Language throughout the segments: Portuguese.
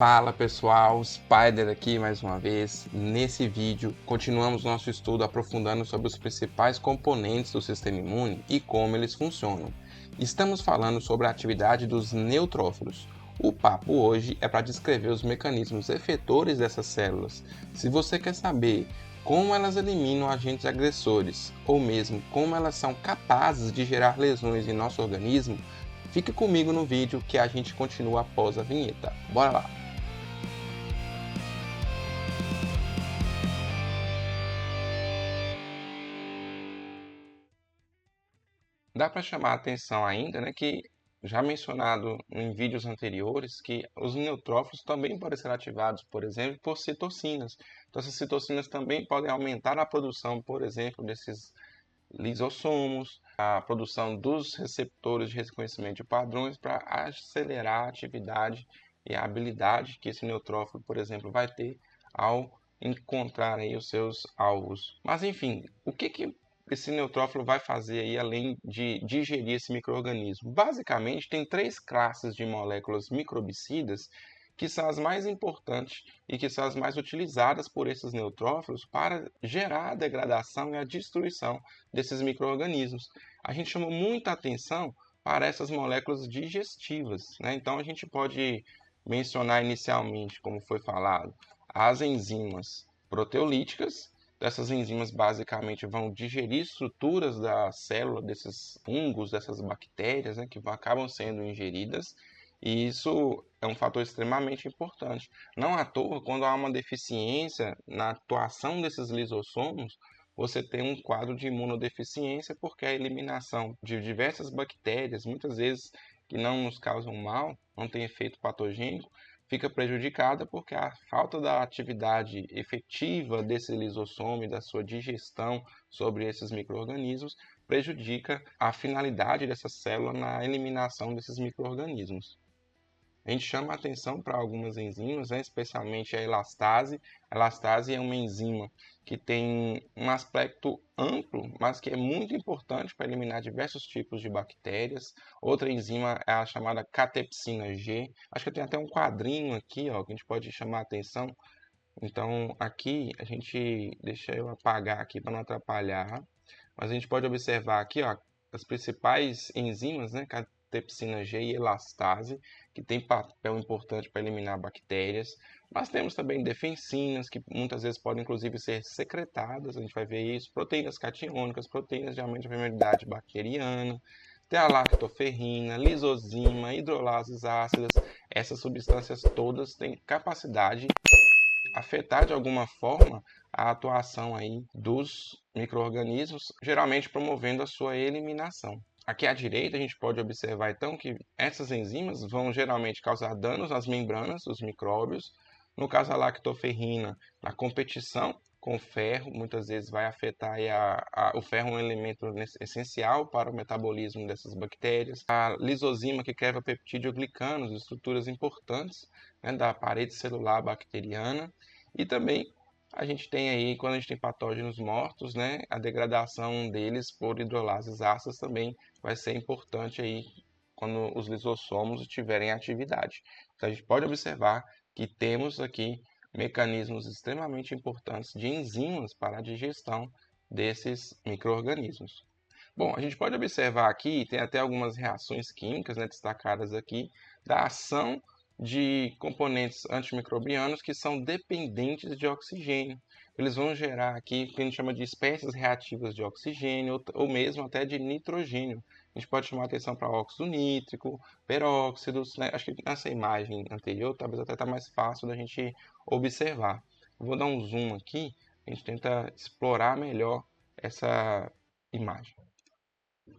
Fala pessoal, Spider aqui mais uma vez. Nesse vídeo continuamos nosso estudo aprofundando sobre os principais componentes do sistema imune e como eles funcionam. Estamos falando sobre a atividade dos neutrófilos. O papo hoje é para descrever os mecanismos efetores dessas células. Se você quer saber como elas eliminam agentes agressores ou mesmo como elas são capazes de gerar lesões em nosso organismo, fique comigo no vídeo que a gente continua após a vinheta. Bora lá! Dá para chamar a atenção ainda, que já mencionado em vídeos anteriores, que os neutrófilos também podem ser ativados, por exemplo, por citocinas. Então, essas citocinas também podem aumentar a produção, por exemplo, desses lisossomos, a produção dos receptores de reconhecimento de padrões para acelerar a atividade e a habilidade que esse neutrófilo, por exemplo, vai ter ao encontrar aí os seus alvos. Mas enfim, o que esse neutrófilo vai fazer aí além de digerir esse micro-organismo? Basicamente, tem três classes de moléculas microbicidas que são as mais importantes e que são as mais utilizadas por esses neutrófilos para gerar a degradação e a destruição desses micro-organismos. A gente chamou muita atenção para essas moléculas digestivas, Então a gente pode mencionar inicialmente, como foi falado, as enzimas proteolíticas. Essas enzimas basicamente vão digerir estruturas da célula desses fungos, dessas bactérias, que acabam sendo ingeridas. E isso é um fator extremamente importante. Não à toa, quando há uma deficiência na atuação desses lisossomos, você tem um quadro de imunodeficiência, porque a eliminação de diversas bactérias, muitas vezes que não nos causam mal, não tem efeito patogênico, fica prejudicada porque a falta da atividade efetiva desse lisossomo e da sua digestão sobre esses micro-organismos prejudica a finalidade dessa célula na eliminação desses micro-organismos. A gente chama a atenção para algumas enzimas, especialmente a elastase. A elastase é uma enzima que tem um aspecto amplo, mas que é muito importante para eliminar diversos tipos de bactérias. Outra enzima é a chamada catepsina G. Acho que tem até um quadrinho aqui, que a gente pode chamar a atenção. Então, aqui a gente deixa eu apagar aqui para não atrapalhar. Mas a gente pode observar aqui, as principais enzimas, catepsina G e elastase, que tem papel importante para eliminar bactérias. Mas temos também defensinas, que muitas vezes podem inclusive ser secretadas, a gente vai ver isso, proteínas catiônicas, proteínas de aumento de permeabilidade bacteriana, tem a lactoferrina, lisozima, hidrolases ácidas. Essas substâncias todas têm capacidade afetar de alguma forma a atuação aí dos micro-organismos, geralmente promovendo a sua eliminação. Aqui à direita a gente pode observar então que essas enzimas vão geralmente causar danos nas membranas dos micróbios. No caso da lactoferrina, na competição com o ferro, muitas vezes vai afetar aí o ferro é um elemento essencial para o metabolismo dessas bactérias. A lisozima, que quebra peptídeo-glicanos, estruturas importantes, da parede celular bacteriana. E também a gente tem aí, quando a gente tem patógenos mortos, a degradação deles por hidrolases ácidas também vai ser importante aí quando os lisossomos tiverem atividade. Então a gente pode observar que temos aqui mecanismos extremamente importantes de enzimas para a digestão desses micro-organismos. Bom, a gente pode observar aqui, tem até algumas reações químicas destacadas aqui, da ação de componentes antimicrobianos que são dependentes de oxigênio. Eles vão gerar aqui o que a gente chama de espécies reativas de oxigênio ou mesmo até de nitrogênio. A gente pode chamar atenção para óxido nítrico, peróxidos, Acho que nessa imagem anterior talvez até está mais fácil da gente observar. Eu vou dar um zoom aqui, a gente tenta explorar melhor essa imagem. O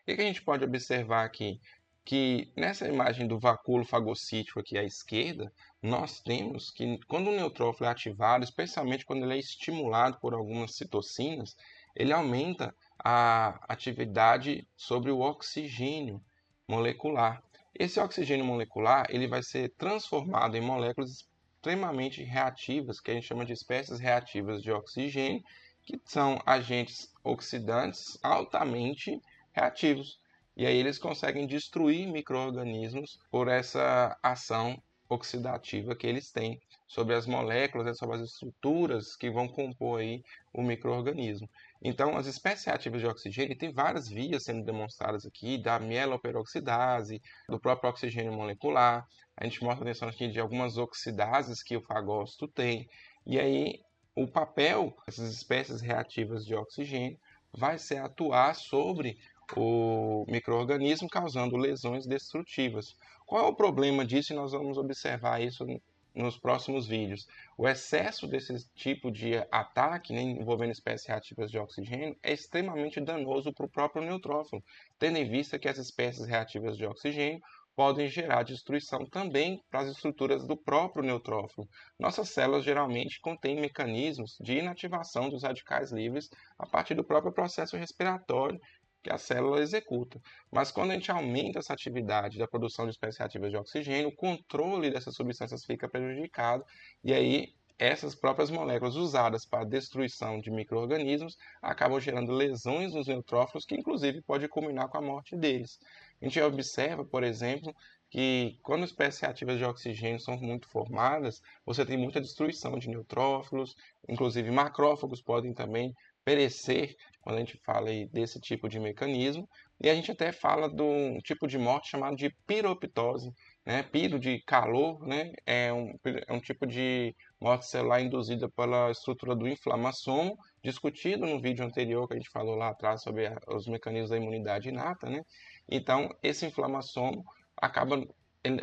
que a gente pode observar aqui? Que nessa imagem do vacúolo fagocítico aqui à esquerda, nós temos que quando o neutrófilo é ativado, especialmente quando ele é estimulado por algumas citocinas, ele aumenta a atividade sobre o oxigênio molecular. Esse oxigênio molecular ele vai ser transformado em moléculas extremamente reativas, que a gente chama de espécies reativas de oxigênio, que são agentes oxidantes altamente reativos. E aí eles conseguem destruir micro-organismos por essa ação oxidativa que eles têm sobre as moléculas, né, sobre as estruturas que vão compor aí o micro-organismo. Então, as espécies reativas de oxigênio têm várias vias sendo demonstradas aqui, da mieloperoxidase, do próprio oxigênio molecular. A gente mostra atenção aqui de algumas oxidases que o fagócito tem. E aí, o papel dessas espécies reativas de oxigênio vai ser atuar sobre o micro-organismo, causando lesões destrutivas. Qual é o problema disso? E nós vamos observar isso nos próximos vídeos. O excesso desse tipo de ataque, né, envolvendo espécies reativas de oxigênio, é extremamente danoso para o próprio neutrófilo, tendo em vista que as espécies reativas de oxigênio podem gerar destruição também para as estruturas do próprio neutrófilo. Nossas células geralmente contêm mecanismos de inativação dos radicais livres a partir do próprio processo respiratório que a célula executa. Mas quando a gente aumenta essa atividade da produção de espécies reativas de oxigênio, o controle dessas substâncias fica prejudicado e aí essas próprias moléculas usadas para a destruição de micro-organismos acabam gerando lesões nos neutrófilos que inclusive pode culminar com a morte deles. A gente observa, por exemplo, que quando espécies reativas de oxigênio são muito formadas, você tem muita destruição de neutrófilos, inclusive macrófagos podem também perecer quando a gente fala aí desse tipo de mecanismo, e a gente até fala de um tipo de morte chamado de piroptose, né? Piro de calor, né? É um tipo de morte celular induzida pela estrutura do inflamassomo, discutido no vídeo anterior que a gente falou lá atrás sobre os mecanismos da imunidade inata, né? Então, esse inflamassomo acaba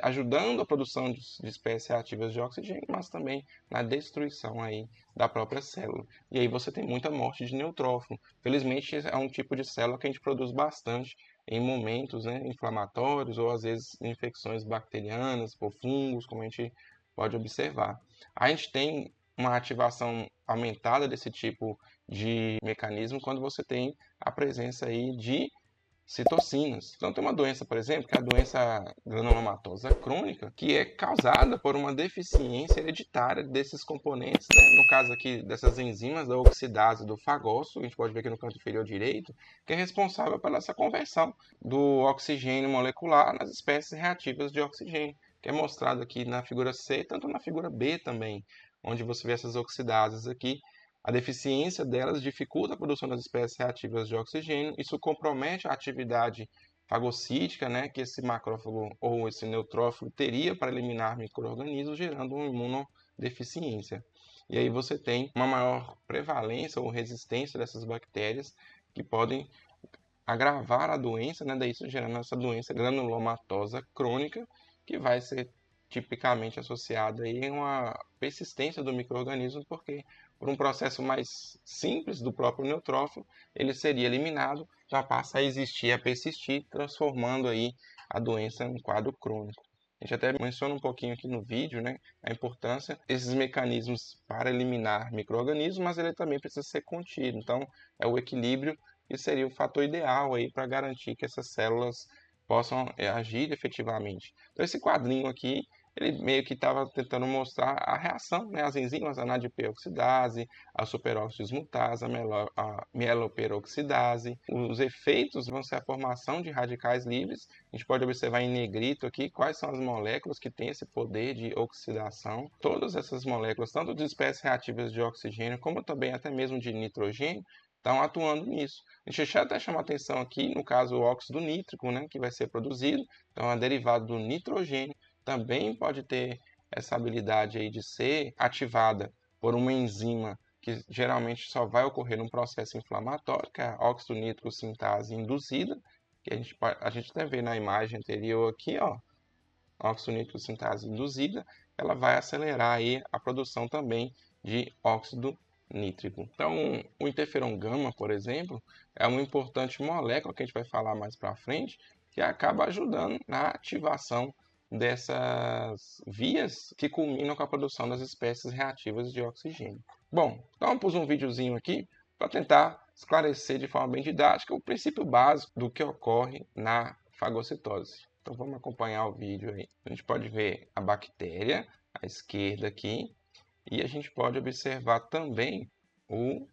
ajudando a produção de espécies reativas de oxigênio, mas também na destruição aí da própria célula. E aí você tem muita morte de neutrófilo. Felizmente é um tipo de célula que a gente produz bastante em momentos, né, inflamatórios ou às vezes infecções bacterianas por fungos, como a gente pode observar. A gente tem uma ativação aumentada desse tipo de mecanismo quando você tem a presença aí de citocinas. Então tem uma doença, por exemplo, que é a doença granulomatosa crônica, que é causada por uma deficiência hereditária desses componentes, né? No caso aqui dessas enzimas da oxidase do fagócito, a gente pode ver aqui no canto inferior direito, que é responsável pela essa conversão do oxigênio molecular nas espécies reativas de oxigênio, que é mostrado aqui na figura C, tanto na figura B também, onde você vê essas oxidases aqui. A deficiência delas dificulta a produção das espécies reativas de oxigênio, isso compromete a atividade fagocítica, né, que esse macrófago ou esse neutrófilo teria para eliminar micro-organismos, gerando uma imunodeficiência. E aí você tem uma maior prevalência ou resistência dessas bactérias que podem agravar a doença, né, daí isso gerando essa doença granulomatosa crônica, que vai ser tipicamente associada aí a uma persistência do micro-organismo, porque por um processo mais simples do próprio neutrófilo, ele seria eliminado, já passa a existir, a persistir, transformando aí a doença em um quadro crônico. A gente até menciona um pouquinho aqui no vídeo, né, a importância desses mecanismos para eliminar micro-organismos, mas ele também precisa ser contido. Então, é o equilíbrio que seria o fator ideal aí para garantir que essas células possam agir efetivamente. Então, esse quadrinho aqui, ele meio que estava tentando mostrar a reação, né, as enzimas, a NADP-oxidase, a superóxido dismutase, a mieloperoxidase. Os efeitos vão ser a formação de radicais livres. A gente pode observar em negrito aqui quais são as moléculas que têm esse poder de oxidação. Todas essas moléculas, tanto de espécies reativas de oxigênio, como também até mesmo de nitrogênio, estão atuando nisso. A gente até chama atenção aqui, no caso, o óxido nítrico, né, que vai ser produzido, então é derivado do nitrogênio, também pode ter essa habilidade aí de ser ativada por uma enzima que geralmente só vai ocorrer num processo inflamatório, que é a óxido nítrico sintase induzida, que a gente até vê na imagem anterior aqui, ó, óxido nítrico sintase induzida, ela vai acelerar aí a produção também de óxido nítrico. Então, o interferon gama, por exemplo, é uma importante molécula que a gente vai falar mais para frente, que acaba ajudando na ativação dessas vias que culminam com a produção das espécies reativas de oxigênio. Bom, então eu pus um videozinho aqui para tentar esclarecer de forma bem didática o princípio básico do que ocorre na fagocitose. Então vamos acompanhar o vídeo aí. A gente pode ver a bactéria à esquerda aqui, e a gente pode observar também o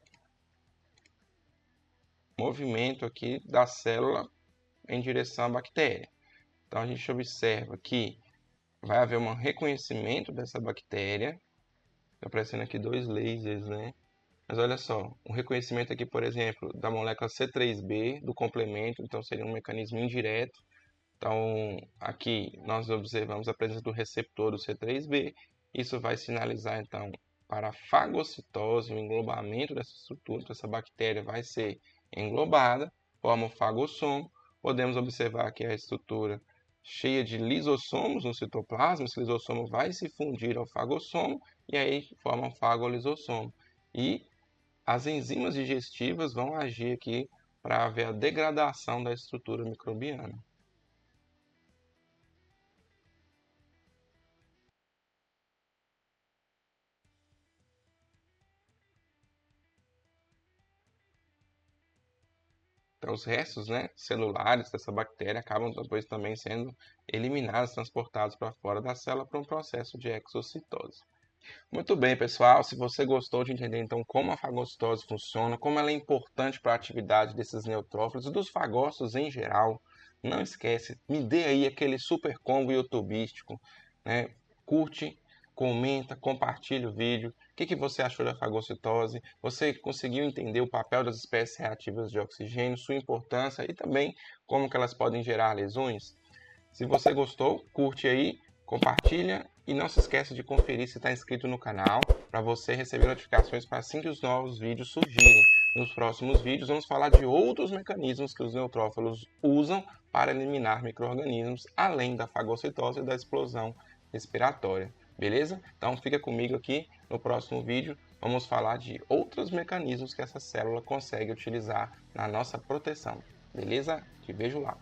movimento aqui da célula em direção à bactéria. Então a gente observa que vai haver um reconhecimento dessa bactéria. Está aparecendo aqui 2 lasers, né? Mas olha só, o reconhecimento aqui, por exemplo, da molécula C3b, do complemento, então seria um mecanismo indireto. Então, aqui nós observamos a presença do receptor do C3b. Isso vai sinalizar, então, para a fagocitose, o englobamento dessa estrutura. Então, essa bactéria vai ser englobada, forma o fagossomo. Podemos observar aqui a estrutura cheia de lisossomos no citoplasma. Esse lisossomo vai se fundir ao fagossomo e aí forma um fagolisossomo. E as enzimas digestivas vão agir aqui para haver a degradação da estrutura microbiana. Então, os restos, né, celulares dessa bactéria acabam depois também sendo eliminados, transportados para fora da célula para um processo de exocitose. Muito bem, pessoal. Se você gostou de entender então como a fagocitose funciona, como ela é importante para a atividade desses neutrófilos e dos fagócitos em geral, não esquece, me dê aí aquele super combo youtubístico, né? Curte, comenta, compartilha o vídeo. O que você achou da fagocitose? Você conseguiu entender o papel das espécies reativas de oxigênio, sua importância e também como que elas podem gerar lesões? Se você gostou, curte aí, compartilha e não se esqueça de conferir se está inscrito no canal para você receber notificações para assim que os novos vídeos surgirem. Nos próximos vídeos vamos falar de outros mecanismos que os neutrófilos usam para eliminar micro-organismos, além da fagocitose e da explosão respiratória. Beleza? Então fica comigo aqui no próximo vídeo. Vamos falar de outros mecanismos que essa célula consegue utilizar na nossa proteção. Beleza? Te vejo lá.